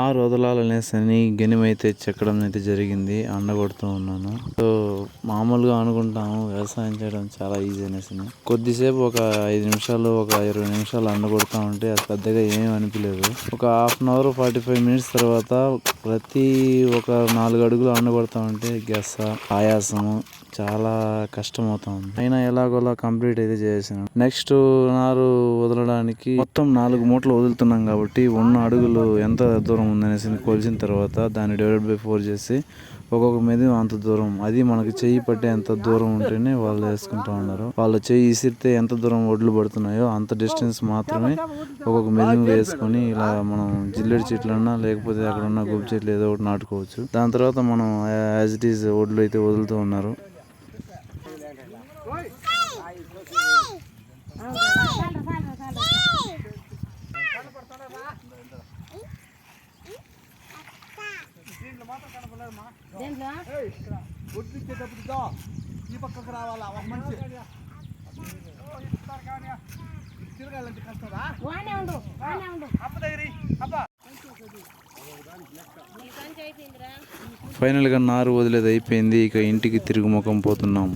నారు వదలాలనేసి గెనుమైతే చెక్కడం అయితే జరిగింది. కొడుతూ ఉన్నాను. సో మామూలుగా అనుకుంటాము వ్యవసాయం చేయడం చాలా ఈజీ అనేసి. కొద్దిసేపు ఒక 5 నిమిషాలు, ఒక 20 నిమిషాలు కొడతా ఉంటే అది పెద్దగా ఏం అనిపించలేదు. ఒక హాఫ్ అన్ అవర్ 45 మినిట్స్ తర్వాత ప్రతి ఒక 4 అడుగులు కొడతా ఉంటే గెస్స ఆయాసము చాలా కష్టం అవుతుంది. అయినా ఎలాగోలా కంప్లీట్ అయితే చేసాను. నెక్స్ట్ నారు వదలడానికి మొత్తం 4 మూటలు వదులుతున్నాం కాబట్టి ఉన్న అడుగులు ఎంత దూరం ఉందనేసి కొలిసిన తర్వాత దాన్ని /4 చేసి ఒక్కొక్క మీద అంత దూరం, అది మనకి చెయ్యి పట్టే ఎంత దూరం ఉంటేనే వాళ్ళు వేసుకుంటా ఉన్నారు. వాళ్ళు చెయ్యి ఇసిరితే ఎంత దూరం ఒడ్లు పడుతున్నాయో అంత డిస్టెన్స్ మాత్రమే ఒక్కొక్క మెదింగా వేసుకొని ఇలా మనం జిల్లెడి చెట్లన్నా లేకపోతే అక్కడ ఉన్న గుబ్బి చెట్లు ఏదో ఒకటి నాటుకోవచ్చు. దాని తర్వాత మనం యాజ్ ఇట్ ఈజ్ ఒడ్లు అయితే వదులుతూ ఉన్నారు. ఈ పక్కకు రావాలా ఒక మనిషి తిరగాలంటే కష్టమా? ఫైనల్గా నారు వదిలేది అయిపోయింది. ఇక ఇంటికి తిరుగు ముఖం పోతున్నాం.